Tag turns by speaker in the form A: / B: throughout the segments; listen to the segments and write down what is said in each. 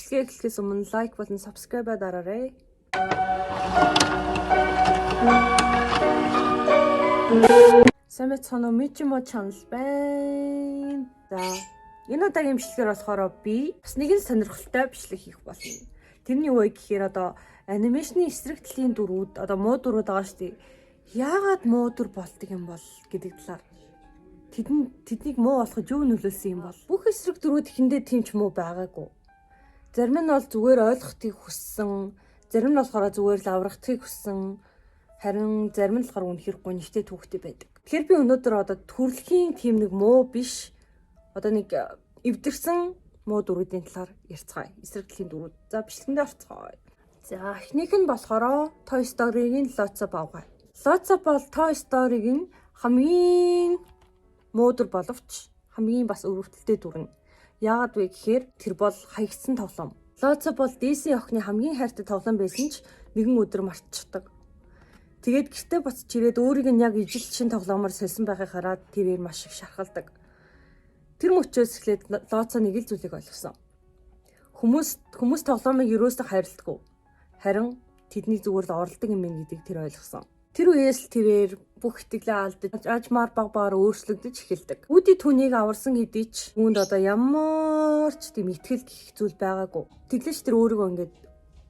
A: Бичлэгээ эхлэхээс өмнө лайк болон subscribe дараарай. Сайн мэцхан Mijimo channel байна. За, энэ удаагийн бичлэгээр болохоор би бас нэгэн сонирхолтой бичлэг хийх болно. Тэрний юу вэ гэхээр одоо анимашны эсрэг талын дүрүүд одоо муу дүрүүд байгаа шүү дээ. Яагаад муу дүр болдог юм бол гэдэг талаар тэднийг муу болгож юу нөлөөлсөн юм бол бүх эсрэг дүрүүд ихэндээ тийм ч муу байгаагүй. Зарим нь бол зүгээр ойлгохыг хүссэн, зарим нь болохоор зүгээр л аврагдахыг хүссэн, харин зарим нь болохоор үнэхээр гонигтэй түүхтэй байдаг. Тэгэхээр би өнөөдөр одоо төрөлхийн тийм нэг муу биш, одоо нэг эвдэрсэн муу дүрүүдийн талаар ярьцгаая. Эсрэг талын дүрүүд. За бичлэгэндээ орцгоё. За эхнийх нь болохоор Toy Story-гийн Lotso Bawgai. Lotso бол Toy Story-гийн хамгийн муу дүр боловч хамгийн бас өрөвдөлтэй дүр нь. Яагаад вэ гэхээр тэр бол хаягдсан тоглоом. Lotso бол DC охины хамгийн хайртай тоглоом байсан ч нэгэн өдөр мартчихдаг. Тэгээд гэртээ буцаж ирээд өөрийг нь яг ижил шин тоглоомоор сольсон байхыг хараад тэрээр маш их шархалдаг. Тэр мөчөөс эхлээд Lotso нэг л зүйлийг ойлгосон. Хүмүүс тоглоомыг юусоо хайрладаггүй. Харин тэдний зүгээр л оролдог юм байна гэдгийг тэр ойлгосон. Тэр үеэс л тэрээр бүх итгэлээ алдаж ажмаар багаар өөрчлөгдөж эхэлдэг. Үди түүнийг аварсан хэдий ч үүнд одоо ямар ч тийм итгэл гэх зүйл байгаагүй. Тэглэж тэр өөрийгөө ингээд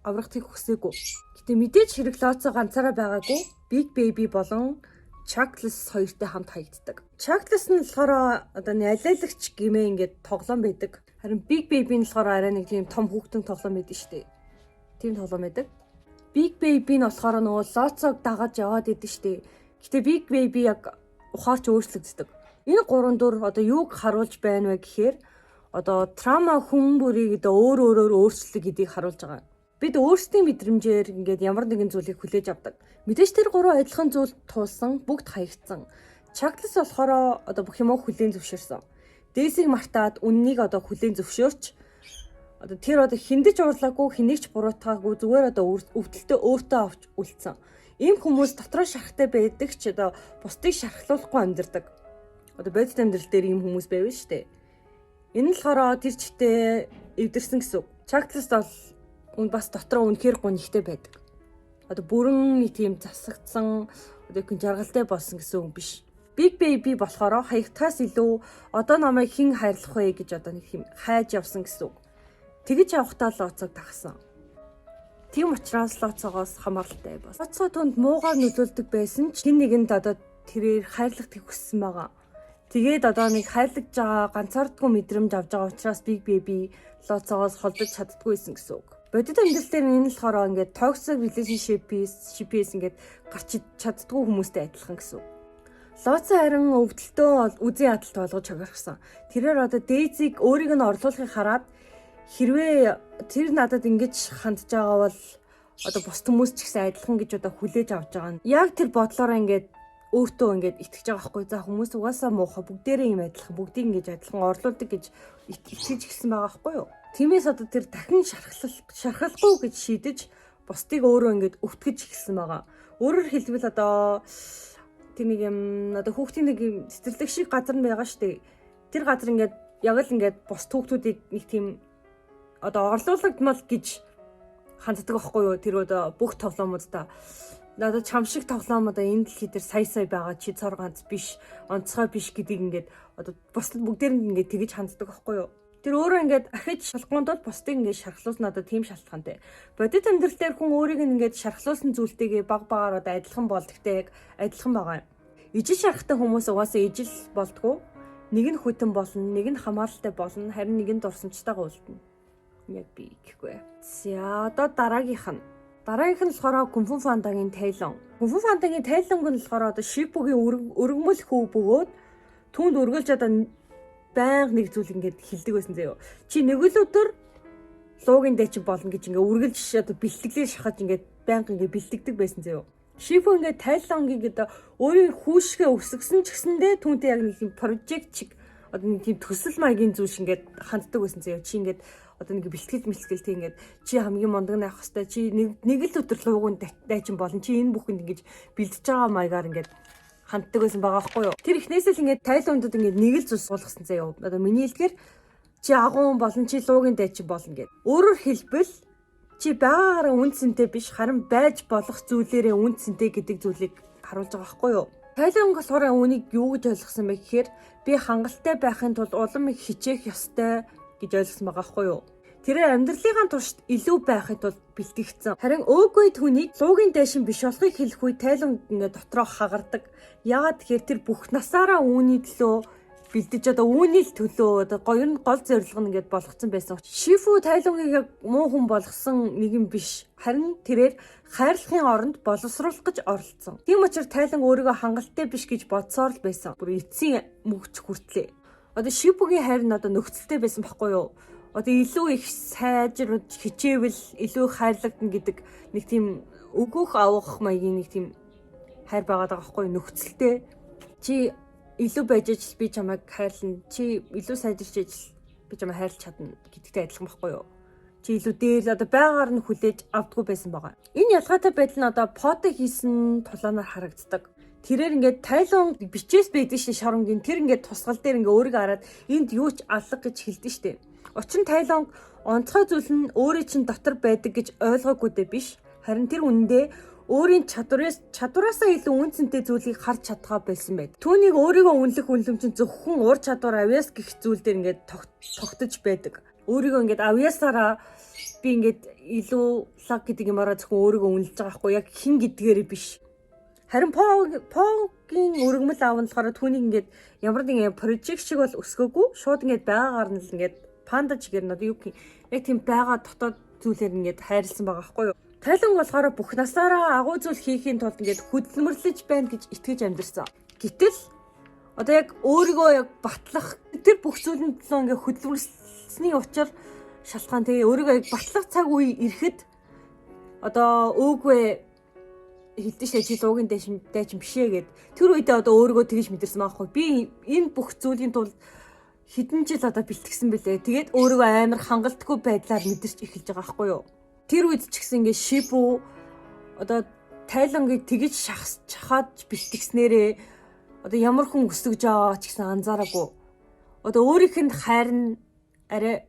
A: аврахыг хүсээгүй. Гэтэ мэдээж хэрэг Lotso ганцаараа байгаагүй. Big Baby болон Chuckles хоёртой хамт хаягддаг. Chuckles нь болохоор одоо нялайлагч гэмээ ингээд тоглоом байдаг. Харин Big Baby нь болохоор арай нэг тийм том хүүхдэн тоглоом байдаг шүү дээ. Тийм тоглоом байдаг. Big Baby нь болохоор нөгөө Lotso-г дагаж яваад идэв штэ. Гэтэ Big Baby яг ухаарч өөрчлөгддөг. Энэ гурван дүр одоо юуг харуулж байна вэ гэхээр одоо трама хүн бүрийг өөр өөрөөр өөрчлөлт гэдгийг харуулж байгаа. Бид өөрсдийн мэдрэмжээр ингээд ямар нэгэн зүйлийг хүлээж авдаг. Мэдээж тэр гурван адилхан зүйл туулсан, бүгд хаягдсан. Chuckles болохоор одоо бүх юмыг хүлээн зөвшөөрсөн. Daisy-г мартаад үннийг одоо хүлээн зөвшөөрч одоо тэр одоо хиндэж уурлаагүй, хэнийг ч буруутгаагүй, зүгээр одоо өвдөлтөө өөртөө авч үлдсэн. Ийм хүмүүс дотроо шарахтай байдаг ч одоо бусдыг шархлуулахгүй амьдардаг. Одоо бодит амьдрал дээр ийм хүмүүс байв шүү дээ. Энэ л болохоор тэр чигтээ эвдэрсэн гэсэн үг. Chuckles бол бас дотроо үнэхээр гонигтэй байдаг. Одоо бүрэн нэг тийм засагдсан одоо их жаргалтай болсон гэсэн үг биш. Big Baby болохоор хаягтаас илүү одоо намайг хэн хайрлах вэ гэж одоо нэг юм хайж явсан гэсэн үг. Тэгэж явахдаа Lotso-г тагсан. Тийм учраас Lotso-гоос хамааралтай бол. Lotso түнд муугаар нөлөөлдөг байсан ч гин нэгэнд одоо тэрээр хайрлахыг хүссэн байгаа. Тэгээд одоо нэг хайрлаж байгаа ганцаардгүй мэдрэмж авч байгаа учраас Big Baby Lotso-гоос холдож чаддаггүйсэн гэсэн үг. Бодит амьдрал дээр энэ болохоор ингээд toxic relationship-с ингээд гарч чаддаггүй хүмүүстэй адилхан гэсэн үг. Lotso харин өвдөлтөө үзэн ядалт болгож хогорхсон. Тэрээр одоо Daisy-г өөрийг нь орлуулахыг хараад хэрвээ тэр надад ингэж хандж байгаа бол одоо бус хүмүүс ч гэсэн адилхан гэж одоо хүлээж авч байгаа нь. Яг тэр бодлороо ингээд өөртөө ингээд итгэж байгаа байхгүй. За хүмүүс угаасаа муухай бүгдээрээ юм адилхан, бүгдийг ингэж адилхан орлуулдаг гэж итгэж эхэлсэн байгаа байхгүй юу? Тиймээс одоо тэр дахин шархалахгүй гэж шийдэж бусдыг өөрөө ингээд өвтгөж эхэлсэн байгаа. Өөрөөр хэлбэл одоо тэр нэг юм одоо хүүхдийн нэг цэцэрлэг шиг газар нь байгаа шүү дээ. Тэр газар ингээд яг л ингээд бус хүүхдүүдийг нэг тийм одоо орлуулагдмал гэж ханддаг байхгүй юу? Тэр одоо бүх тоглоомуудаа надад чам шиг тоглоом одоо энэ дэлхий дээр сая байгаа чи цор ганц биш, онцгой биш гэдгийг ингээд одоо бусдад бүгдээрэнд ингээд тэгэж ханддаг байхгүй юу? Тэр өөрөө ингээд ахиж шалгуунд бол бусдыг ингээд шархлуулна одоо тийм шалтгаантай. Бодит амьдрал дээр хүн өөрийг ингээд шархлуулсан зүйлтэйгээ баг-багаар одоо адилхан болдогтэй яг адилхан байгаа юм. Ижил шархтай хүмүүс угаасаа ижил болдгоо. Нэг нь хүтэн болно, нэг нь хамааралтай болно, харин нэг нь дурсамжтайгаа үлдэнэ. Яг би гэхгүй. За одоо дараагийнх нь болохоор Kung Fu Pandaгийн Tailong. Kung Fu Pandaгийн Tailong нь болохоор одоо Shibuгийн өргөмөл хүү бөгөөд түүнд өргөлж одоо байнга нэг зүйл ингээд хилдэг байсан заяо. Чи нэг л өдөр луугийн дэчин болно гэж ингээд үргэлж одоо бэлтгэлээ шахаж ингээд байнга ингээд бэлтгэдэг байсан заяо. Shibu ингээд Tailong-ыг одоо өөрийн хүүшгээ өсгсөн ч гэсэндээ түүнтэй яг нэг юм project чиг одоо нэг тийм төсөл маягийн зүйл шиг ингээд ханддаг байсан заяо. Чи ингээд одоо нэг бэлтгэл тийм ингээд чи хамгийн мундаг найх хэвээр чи нэг л өдөр луугийн дайчин болно. Чи энэ бүхэнд ингээд бэлдэж байгаа маягаар ингээд ханддаг байсан байгаа байхгүй юу? Тэр ихнээсээ л ингээд Tailong-д ингээд нэг л зүйл суулгасан заяо. Одоо миний хэлдгээр чи агуун болон чи луугийн дайчин болно гэд. Өөрөөр хэлбэл чи байгаагаараа үн цэнтэй биш харин байж болох зүйлээрээ үн цэнтэй гэдэг зүйлийг харуулж байгаа байхгүй юу? Тайланг болохоор үүнийг юу гэж ойлгосон бэ гэхээр би хангалттай байхын тулд улам их хичээх ёстой гэж ойлгосон байгаа байхгүй юу? Тэрээр амьдралынхаа туршид илүү байхын тулд бэлтгэгдсэн. Харин өөгүй түүнийг луугийн дайшин биш болохыг хэлэх үе тайланг ингээ дотроо хагардаг. Яагаад тэгэхээр тэр бүх насаараа үүний төлөө бэлдэж одоо үүний л төлөө одоо гоё нь гол зорилго нь ингээд болгоцсон байсан. Шифу тайлангийг яг муу хүн болгосон нэг юм биш. Харин тэрээр хайрлахын оронд боловсруулах гэж оролцсон. Тийм учраас тайланг өөрийгөө хангалттай биш гэж бодсоор л байсан. Бүр эцсийн мөгч хүртлээ. Одоо Шифугийн хайр нь одоо нөхцөлтэй байсан байхгүй юу? Одоо илүү их сайжруулж хичээвэл илүү хайрлагдана гэдэг нэг тийм өгөх авах маягийн нэг тийм хайр байгаа даа байхгүй нөхцөлтэй. Чи илүү байж аж би чамайг хайрлна. Чи илүү сайжирч аж би чамайг хайрлах чадна гэдэгтэй адилхан байхгүй юу? Чи илүү дээр одоо байгаагаар нь хүлээж авдаггүй байсан байгаа. Энэ ялгаатай байдал нь одоо фото хийсэн тулаанаар харагддаг. Тэрээр ингээд тайлан бичээс байдаг шин шарангийн тэр ингээд тусгал дээр ингээд өөрийгөө хараад энд юу ч алга гэж хэлдэг штеп. Учир нь тайланг онцгой зүйл нь өөрийн чинь дотор байдаг гэж ойлгоогүй дээ биш. Харин тэр үнэндээ өөрийн чадвараасаа илүү үн цэнтэй зүйлийг харж чадгаа болсон байд. Түүнийг өөрийгөө үнэлэх үнэлэмж нь зөвхөн ур чадвар авьяас гэх зүйл дээр ингээд тогтож байдаг. Өөрийгөө ингээд авьяасаараа би ингээд илүү лаг гэдэг юмараа зөвхөн өөрийгөө үнэлж байгаа хгүй яг хин гэдгээр биш. Харин Погийн өргөмөл аав нь болохоор түүнийг ингээд ямар нэгэн прожект шиг бол өсгөөгүй шууд ингээд байгаагаар нь л ингээд панда чигээр нь одоо юу гэх яг тийм байгаа дотоод зүйлээр ингээд хайрлсан байгаа хгүй юу. Тайланг болохоор бүх насаараа агуу зүйл хийхийн тулд ингээд хөдөлмөрлөж байна гэж итгэж амьдэрсэн. Гэтэл одоо яг өөрийгөө яг батлах тэр бүх зүйлийн төлөө ингээд хөдөлмөрлсөний учир шалтгаан тэгээ өөрийгөө яг батлах цаг үе ирэхэд одоо өөгүй хэлдэг шээ чи луугийн дайчин бишээ гэд тэр үедээ одоо өөрийгөө тэгж мэдэрсэн байхгүй. Би энэ бүх зүйлийн тулд хэдэн жил одоо бэлтгэсэн бэлээ. Тэгээд өөрийгөө амар хангалтгүй байдлаар мэдэрч эхэлж байгаа байхгүй юу. Тэр үед ч гэсэн ингээд Шифу одоо тайлангийг тэгж чахаад бэлтгэснээрээ одоо ямар хүн өсөж байгаа ч гэсэн анзаараагүй. Одоо өөрийнх нь хайр нь арай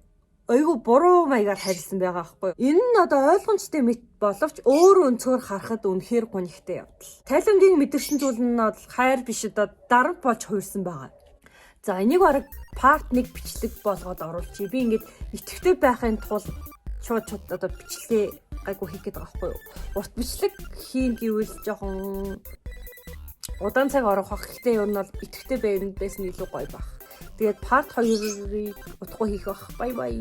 A: айгу буруу маягаар харилсан байгаа байхгүй юу. Энэ нь одоо ойлгомжтой мэт боловч өөр өнцгөр харахад үнэхээр гонигтай явдал. Тайлангийн мэдэрсэн зүйл нь бол хайр биш одоо дарамт болж хуурсан байгаа. За энийг бараг part 1 бичлэг болгоод оруулчих. Би ингээд итгэвтэй байхын тулд шууд одоо бичлэгээ гайгүй хийх гээд байгаа байхгүй юу. Урт бичлэг хийн гэвэл жоохон удаан цаг орох ах. Гэхдээ ер нь бол итгэвтэй байсан илүү гоё баг. Тэгээд part 2-ыг утгагүй хийх бах. Бай бай.